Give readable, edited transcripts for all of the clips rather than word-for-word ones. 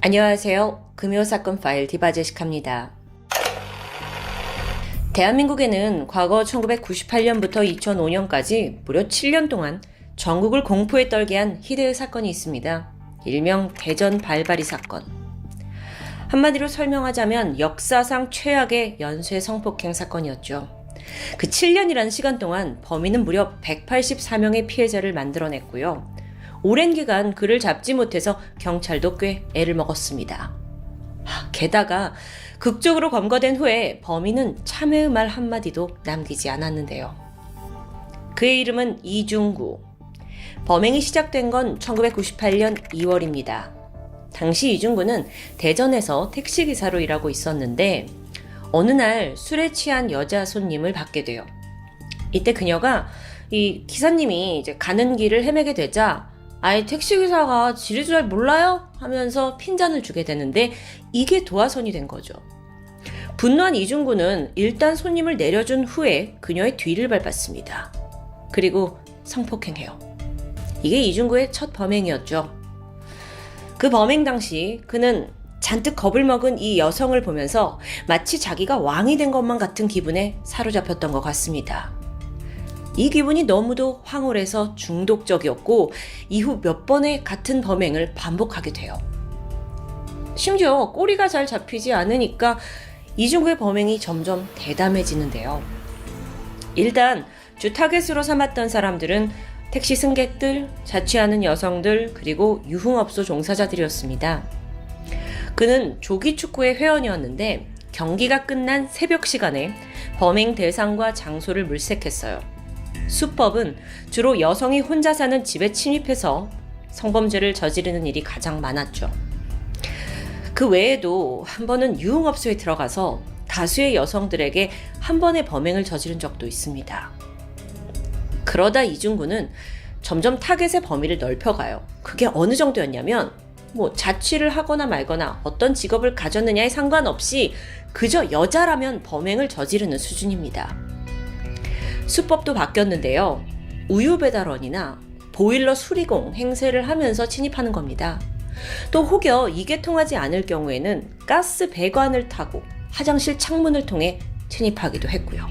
안녕하세요. 금요사건 파일 디바제식합니다. 대한민국에는 과거 1998년부터 2005년까지 무려 7년 동안 전국을 공포에 떨게 한 희대의 사건이 있습니다. 일명 대전 발바리 사건. 한마디로 설명하자면 역사상 최악의 연쇄 성폭행 사건이었죠. 그 7년이라는 시간 동안 범인은 무려 184명의 피해자를 만들어냈고요. 오랜 기간 그를 잡지 못해서 경찰도 꽤 애를 먹었습니다. 게다가 극적으로 검거된 후에 범인은 참회의 말 한마디도 남기지 않았는데요. 그의 이름은 이중구. 범행이 시작된 건 1998년 2월입니다. 당시 이중구는 대전에서 택시기사로 일하고 있었는데 어느 날 술에 취한 여자 손님을 받게 돼요. 이때 그녀가 이 기사님이 이제 가는 길을 헤매게 되자 아예 택시기사가 지리도 잘 몰라요? 하면서 핀잔을 주게 되는데 이게 도화선이 된 거죠. 분노한 이중구는 일단 손님을 내려준 후에 그녀의 뒤를 밟았습니다. 그리고 성폭행해요. 이게 이중구의 첫 범행이었죠. 그 범행 당시 그는 잔뜩 겁을 먹은 이 여성을 보면서 마치 자기가 왕이 된 것만 같은 기분에 사로잡혔던 것 같습니다. 이 기분이 너무도 황홀해서 중독적이었고 이후 몇 번의 같은 범행을 반복하게 돼요. 심지어 꼬리가 잘 잡히지 않으니까 이중구의 범행이 점점 대담해지는데요. 일단 주 타겟으로 삼았던 사람들은 택시 승객들, 자취하는 여성들, 그리고 유흥업소 종사자들이었습니다. 그는 조기축구의 회원이었는데 경기가 끝난 새벽 시간에 범행 대상과 장소를 물색했어요. 수법은 주로 여성이 혼자 사는 집에 침입해서 성범죄를 저지르는 일이 가장 많았죠. 그 외에도 한 번은 유흥업소에 들어가서 다수의 여성들에게 한 번의 범행을 저지른 적도 있습니다. 그러다 이중구는 점점 타겟의 범위를 넓혀가요. 그게 어느 정도였냐면 자취를 하거나 말거나 어떤 직업을 가졌느냐에 상관없이 그저 여자라면 범행을 저지르는 수준입니다. 수법도 바뀌었는데요. 우유 배달원이나 보일러 수리공 행세를 하면서 침입하는 겁니다. 또 혹여 이게 통하지 않을 경우에는 가스 배관을 타고 화장실 창문을 통해 침입하기도 했고요.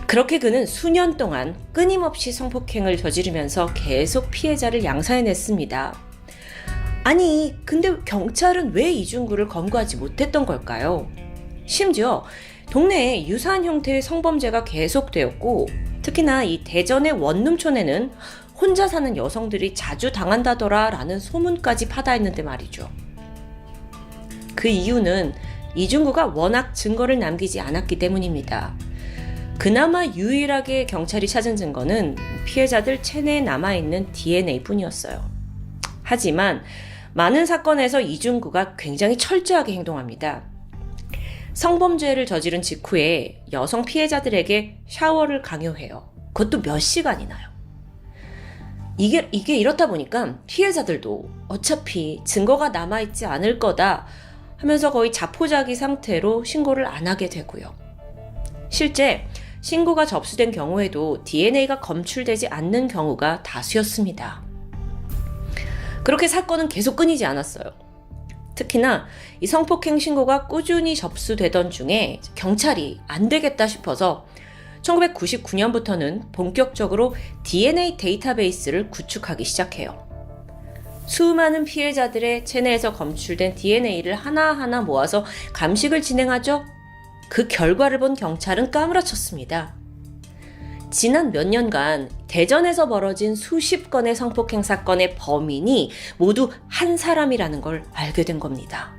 그렇게 그는 수년 동안 끊임없이 성폭행을 저지르면서 계속 피해자를 양산해냈습니다. 아니, 근데 경찰은 왜 이중구를 검거하지 못했던 걸까요? 심지어 동네에 유사한 형태의 성범죄가 계속되었고 특히나 이 대전의 원룸촌에는 혼자 사는 여성들이 자주 당한다더라 라는 소문까지 파다했는데 말이죠. 그 이유는 이중구가 워낙 증거를 남기지 않았기 때문입니다. 그나마 유일하게 경찰이 찾은 증거는 피해자들 체내에 남아있는 DNA 뿐이었어요. 하지만 많은 사건에서 이중구가 굉장히 철저하게 행동합니다. 성범죄를 저지른 직후에 여성 피해자들에게 샤워를 강요해요. 그것도 몇 시간이나요. 이게 이렇다 보니까 피해자들도 어차피 증거가 남아있지 않을 거다 하면서 거의 자포자기 상태로 신고를 안 하게 되고요. 실제 신고가 접수된 경우에도 DNA가 검출되지 않는 경우가 다수였습니다. 그렇게 사건은 계속 끊이지 않았어요. 특히나 이 성폭행 신고가 꾸준히 접수되던 중에 경찰이 안 되겠다 싶어서 1999년부터는 본격적으로 DNA 데이터베이스를 구축하기 시작해요. 수많은 피해자들의 체내에서 검출된 DNA를 하나하나 모아서 감식을 진행하죠. 그 결과를 본 경찰은 까무러쳤습니다. 지난 몇 년간 대전에서 벌어진 수십 건의 성폭행 사건의 범인이 모두 한 사람이라는 걸 알게 된 겁니다.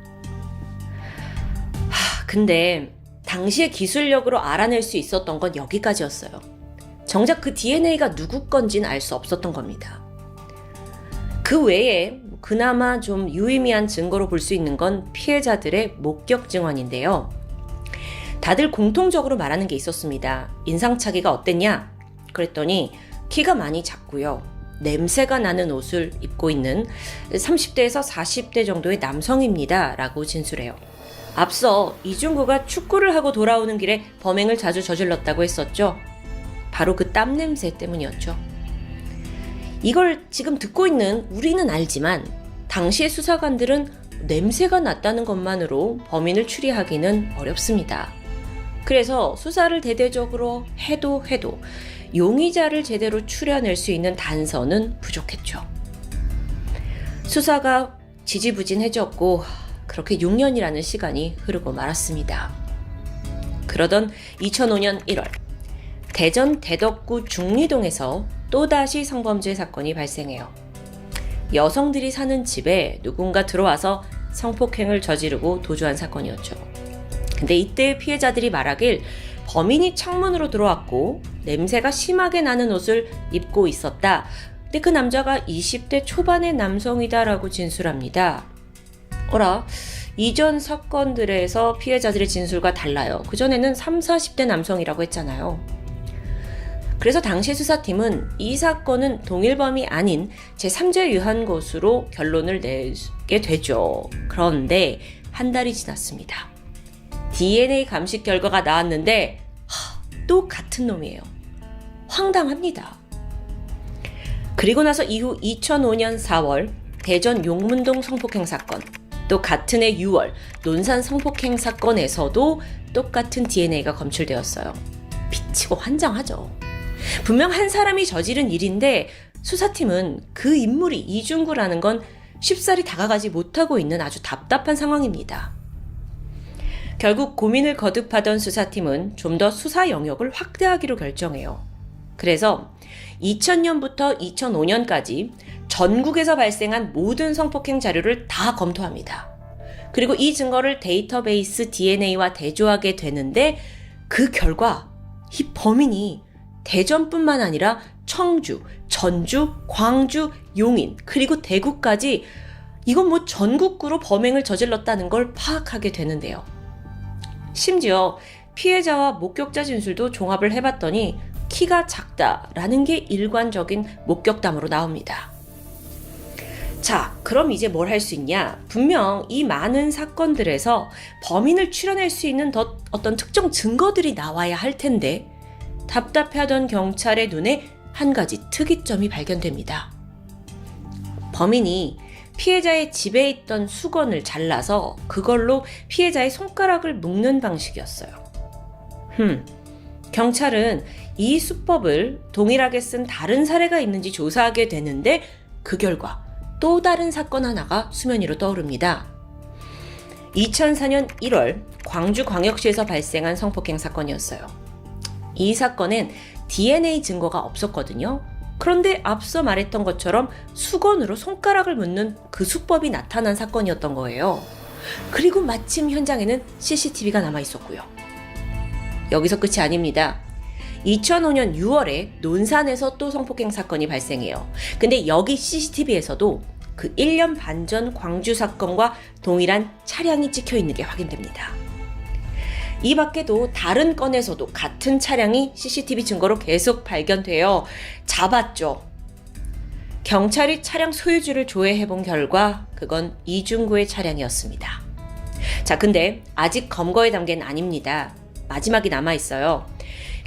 근데 당시의 기술력으로 알아낼 수 있었던 건 여기까지였어요. 정작 그 DNA가 누구 건지는 알 수 없었던 겁니다. 그 외에 그나마 좀 유의미한 증거로 볼 수 있는 건 피해자들의 목격 증언인데요. 다들 공통적으로 말하는 게 있었습니다. 인상착의가 어땠냐? 그랬더니 키가 많이 작고요. 냄새가 나는 옷을 입고 있는 30대에서 40대 정도의 남성입니다. 라고 진술해요. 앞서 이중구가 축구를 하고 돌아오는 길에 범행을 자주 저질렀다고 했었죠. 바로 그 땀 냄새 때문이었죠. 이걸 지금 듣고 있는 우리는 알지만 당시의 수사관들은 냄새가 났다는 것만으로 범인을 추리하기는 어렵습니다. 그래서 수사를 대대적으로 해도 용의자를 제대로 추려낼 수 있는 단서는 부족했죠. 수사가 지지부진해졌고 그렇게 6년이라는 시간이 흐르고 말았습니다. 그러던 2005년 1월 대전 대덕구 중리동에서 또다시 성범죄 사건이 발생해요. 여성들이 사는 집에 누군가 들어와서 성폭행을 저지르고 도주한 사건이었죠. 근데 이때 피해자들이 말하길 범인이 창문으로 들어왔고 냄새가 심하게 나는 옷을 입고 있었다. 근데 그 남자가 20대 초반의 남성이다라고 진술합니다. 어라, 이전 사건들에서 피해자들의 진술과 달라요. 그전에는 30, 40대 남성이라고 했잖아요. 그래서 당시 수사팀은 이 사건은 동일범이 아닌 제3자에 의한 것으로 결론을 내게 되죠. 그런데 한 달이 지났습니다. DNA 감식 결과가 나왔는데 또 같은 놈이에요. 황당합니다. 그리고 나서 이후 2005년 4월 대전 용문동 성폭행 사건, 또 같은 해 6월 논산 성폭행 사건에서도 똑같은 DNA가 검출되었어요. 미치고 환장하죠. 분명 한 사람이 저지른 일인데 수사팀은 그 인물이 이중구라는 건 쉽사리 다가가지 못하고 있는 아주 답답한 상황입니다. 결국 고민을 거듭하던 수사팀은 좀 더 수사 영역을 확대하기로 결정해요. 그래서 2000년부터 2005년까지 전국에서 발생한 모든 성폭행 자료를 다 검토합니다. 그리고 이 증거를 데이터베이스 DNA와 대조하게 되는데 그 결과 이 범인이 대전뿐만 아니라 청주, 전주, 광주, 용인, 그리고 대구까지 이건 뭐 전국구로 범행을 저질렀다는 걸 파악하게 되는데요. 심지어 피해자와 목격자 진술도 종합을 해봤더니 키가 작다라는 게 일관적인 목격담으로 나옵니다. 자, 그럼 이제 뭘 할 수 있냐? 분명 이 많은 사건들에서 범인을 추려낼 수 있는 어떤 특정 증거들이 나와야 할 텐데 답답해하던 경찰의 눈에 한 가지 특이점이 발견됩니다. 범인이 피해자의 집에 있던 수건을 잘라서 그걸로 피해자의 손가락을 묶는 방식이었어요. 경찰은 이 수법을 동일하게 쓴 다른 사례가 있는지 조사하게 되는데 그 결과 또 다른 사건 하나가 수면 위로 떠오릅니다. 2004년 1월 광주광역시에서 발생한 성폭행 사건이었어요. 이 사건엔 DNA 증거가 없었거든요. 그런데 앞서 말했던 것처럼 수건으로 손가락을 묶는 그 수법이 나타난 사건이었던 거예요. 그리고 마침 현장에는 CCTV가 남아 있었고요. 여기서 끝이 아닙니다. 2005년 6월에 논산에서 또 성폭행 사건이 발생해요. 근데 여기 CCTV에서도 그 1년 반 전 광주 사건과 동일한 차량이 찍혀 있는 게 확인됩니다. 이 밖에도 다른 건에서도 같은 차량이 CCTV 증거로 계속 발견되어 잡았죠. 경찰이 차량 소유주를 조회해본 결과 그건 이중구의 차량이었습니다. 자, 근데 아직 검거의 단계는 아닙니다. 마지막이 남아있어요.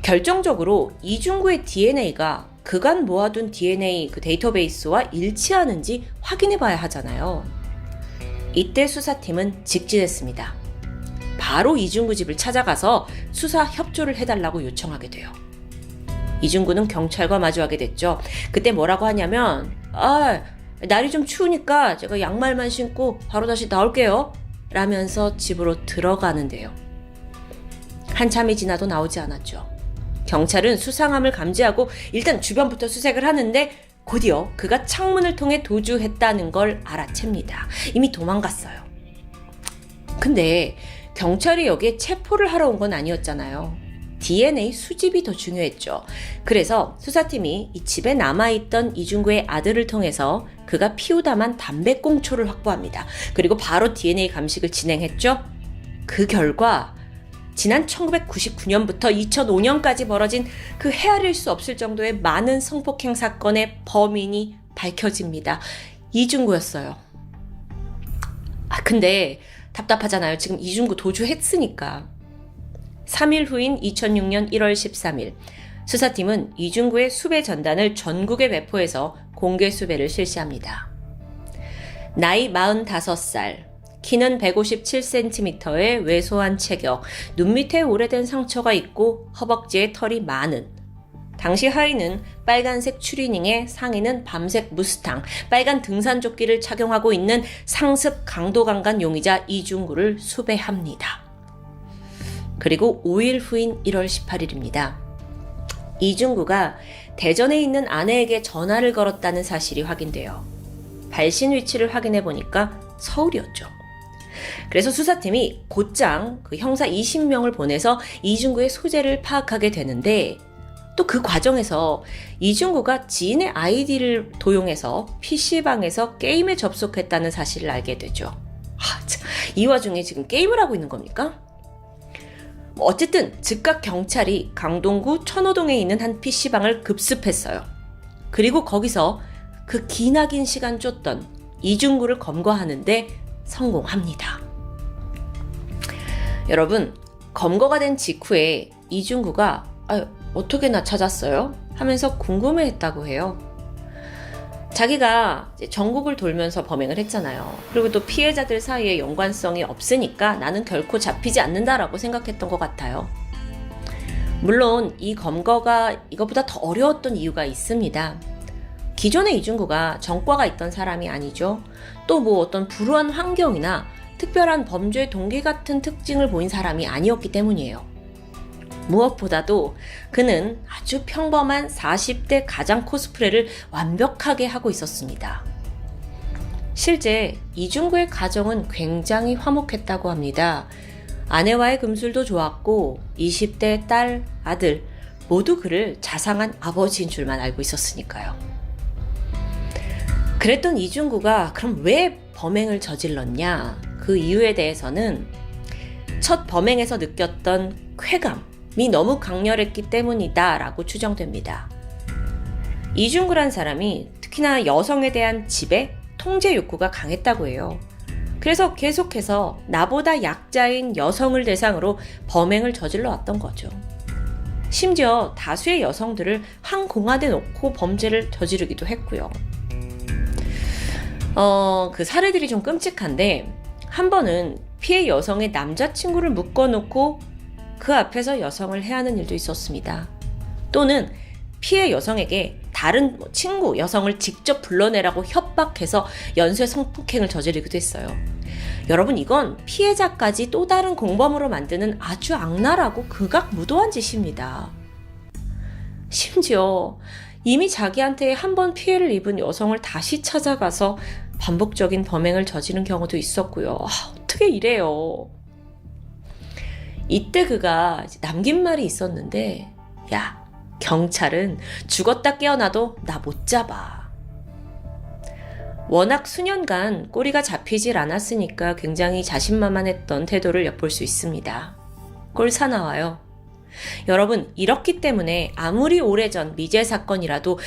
결정적으로 이중구의 DNA가 그간 모아둔 DNA 그 데이터베이스와 일치하는지 확인해봐야 하잖아요. 이때 수사팀은 직진했습니다. 바로 이중구 집을 찾아가서 수사 협조를 해달라고 요청하게 돼요. 이중구는 경찰과 마주하게 됐죠. 그때 뭐라고 하냐면 날이 좀 추우니까 제가 양말만 신고 바로 다시 나올게요 라면서 집으로 들어가는데요. 한참이 지나도 나오지 않았죠. 경찰은 수상함을 감지하고 일단 주변부터 수색을 하는데 곧이어 그가 창문을 통해 도주했다는 걸 알아챕니다. 이미 도망갔어요. 근데 경찰이 여기에 체포를 하러 온 건 아니었잖아요. DNA 수집이 더 중요했죠. 그래서 수사팀이 이 집에 남아있던 이중구의 아들을 통해서 그가 피우다만 담배꽁초를 확보합니다. 그리고 바로 DNA 감식을 진행했죠. 그 결과 지난 1999년부터 2005년까지 벌어진 그 헤아릴 수 없을 정도의 많은 성폭행 사건의 범인이 밝혀집니다. 이중구였어요. 근데 답답하잖아요. 지금 이중구 도주했으니까. 3일 후인 2006년 1월 13일 수사팀은 이중구의 수배 전단을 전국에 배포해서 공개 수배를 실시합니다. 나이 45살, 키는 157cm의 왜소한 체격, 눈 밑에 오래된 상처가 있고 허벅지에 털이 많은, 당시 하의는 빨간색 추리닝에 상의는 밤색 무스탕, 빨간 등산조끼를 착용하고 있는 상습 강도 강간 용의자 이중구를 수배합니다. 그리고 5일 후인 1월 18일입니다. 이중구가 대전에 있는 아내에게 전화를 걸었다는 사실이 확인돼요. 발신 위치를 확인해 보니까 서울이었죠. 그래서 수사팀이 곧장 그 형사 20명을 보내서 이중구의 소재를 파악하게 되는데, 또 그 과정에서 이중구가 지인의 아이디를 도용해서 PC방에서 게임에 접속했다는 사실을 알게 되죠. 이 와중에 지금 게임을 하고 있는 겁니까? 어쨌든 즉각 경찰이 강동구 천호동에 있는 한 PC방을 급습했어요. 그리고 거기서 그 기나긴 시간 쫓던 이중구를 검거하는데 성공합니다. 여러분, 검거가 된 직후에 이중구가 어떻게 나 찾았어요? 하면서 궁금해했다고 해요. 자기가 전국을 돌면서 범행을 했잖아요. 그리고 또 피해자들 사이에 연관성이 없으니까 나는 결코 잡히지 않는다라고 생각했던 것 같아요. 물론 이 검거가 이것보다 더 어려웠던 이유가 있습니다. 기존의 이중구가 전과가 있던 사람이 아니죠. 또 어떤 불우한 환경이나 특별한 범죄 동기 같은 특징을 보인 사람이 아니었기 때문이에요. 무엇보다도 그는 아주 평범한 40대 가장 코스프레를 완벽하게 하고 있었습니다. 실제 이중구의 가정은 굉장히 화목했다고 합니다. 아내와의 금술도 좋았고 20대 딸, 아들 모두 그를 자상한 아버지인 줄만 알고 있었으니까요. 그랬던 이중구가 그럼 왜 범행을 저질렀냐? 그 이유에 대해서는 첫 범행에서 느꼈던 쾌감이 너무 강렬했기 때문이다 라고 추정됩니다. 이중구란 사람이 특히나 여성에 대한 지배, 통제 욕구가 강했다고 해요. 그래서 계속해서 나보다 약자인 여성을 대상으로 범행을 저질러 왔던 거죠. 심지어 다수의 여성들을 한 공간에 놓고 범죄를 저지르기도 했고요. 그 사례들이 좀 끔찍한데, 한 번은 피해 여성의 남자친구를 묶어놓고 그 앞에서 여성을 해하는 일도 있었습니다. 또는 피해 여성에게 다른 친구 여성을 직접 불러내라고 협박해서 연쇄 성폭행을 저지르기도 했어요. 여러분, 이건 피해자까지 또 다른 공범으로 만드는 아주 악랄하고 극악무도한 짓입니다. 심지어 이미 자기한테 한 번 피해를 입은 여성을 다시 찾아가서 반복적인 범행을 저지른 경우도 있었고요. 어떻게 이래요? 이때 그가 남긴 말이 있었는데, 야, 경찰은 죽었다 깨어나도 나 못 잡아. 워낙 수년간 꼬리가 잡히질 않았으니까 굉장히 자신만만했던 태도를 엿볼 수 있습니다. 꼴사 나와요. 여러분, 이렇기 때문에 아무리 오래전 미제 사건이라도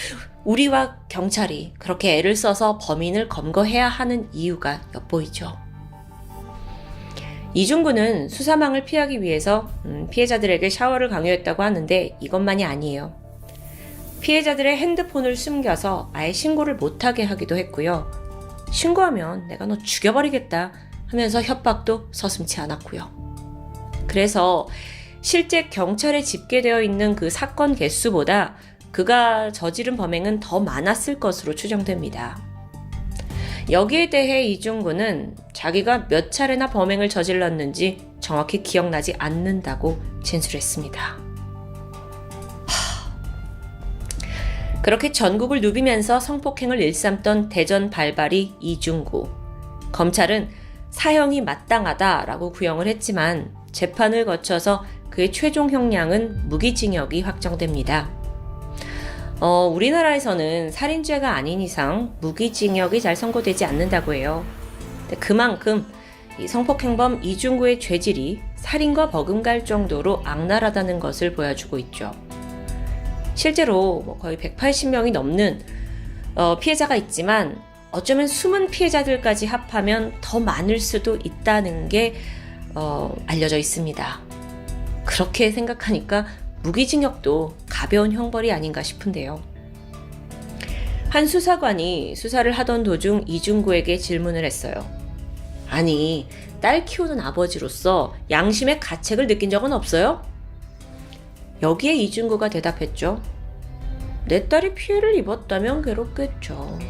우리와 경찰이 그렇게 애를 써서 범인을 검거해야 하는 이유가 엿보이죠. 이중구는 수사망을 피하기 위해서 피해자들에게 샤워를 강요했다고 하는데 이것만이 아니에요. 피해자들의 핸드폰을 숨겨서 아예 신고를 못하게 하기도 했고요. 신고하면 내가 너 죽여버리겠다 하면서 협박도 서슴지 않았고요. 그래서 실제 경찰에 집계되어 있는 그 사건 개수보다 그가 저지른 범행은 더 많았을 것으로 추정됩니다. 여기에 대해 이중구는 자기가 몇 차례나 범행을 저질렀는지 정확히 기억나지 않는다고 진술했습니다. 그렇게 전국을 누비면서 성폭행을 일삼던 대전 발발이 이중구. 검찰은 사형이 마땅하다라고 구형을 했지만 재판을 거쳐서 그의 최종 형량은 무기징역이 확정됩니다. 우리나라에서는 살인죄가 아닌 이상 무기징역이 잘 선고되지 않는다고 해요. 그만큼 이 성폭행범 이중구의 죄질이 살인과 버금갈 정도로 악랄하다는 것을 보여주고 있죠. 실제로 거의 180명이 넘는 피해자가 있지만 어쩌면 숨은 피해자들까지 합하면 더 많을 수도 있다는 게 알려져 있습니다. 그렇게 생각하니까 무기징역도 가벼운 형벌이 아닌가 싶은데요. 한 수사관이 수사를 하던 도중 이중구에게 질문을 했어요. 아니, 딸 키우는 아버지로서 양심의 가책을 느낀 적은 없어요? 여기에 이중구가 대답했죠. 내 딸이 피해를 입었다면 괴롭겠죠.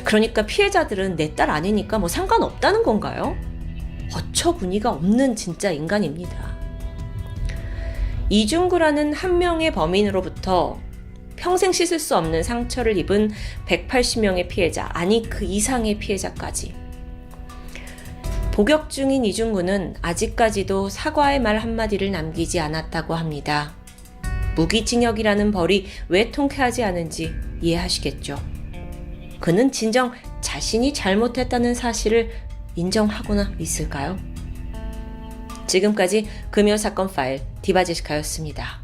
그러니까 피해자들은 내 딸 아니니까 뭐 상관없다는 건가요? 어처구니가 없는 진짜 인간입니다. 이중구라는 한 명의 범인으로부터 평생 씻을 수 없는 상처를 입은 180명의 피해자, 아니 그 이상의 피해자까지. 복역 중인 이중구는 아직까지도 사과의 말 한마디를 남기지 않았다고 합니다. 무기징역이라는 벌이 왜 통쾌하지 않은지 이해하시겠죠. 그는 진정 자신이 잘못했다는 사실을 인정하고나 있을까요? 지금까지 금요사건 파일 디바제시카였습니다.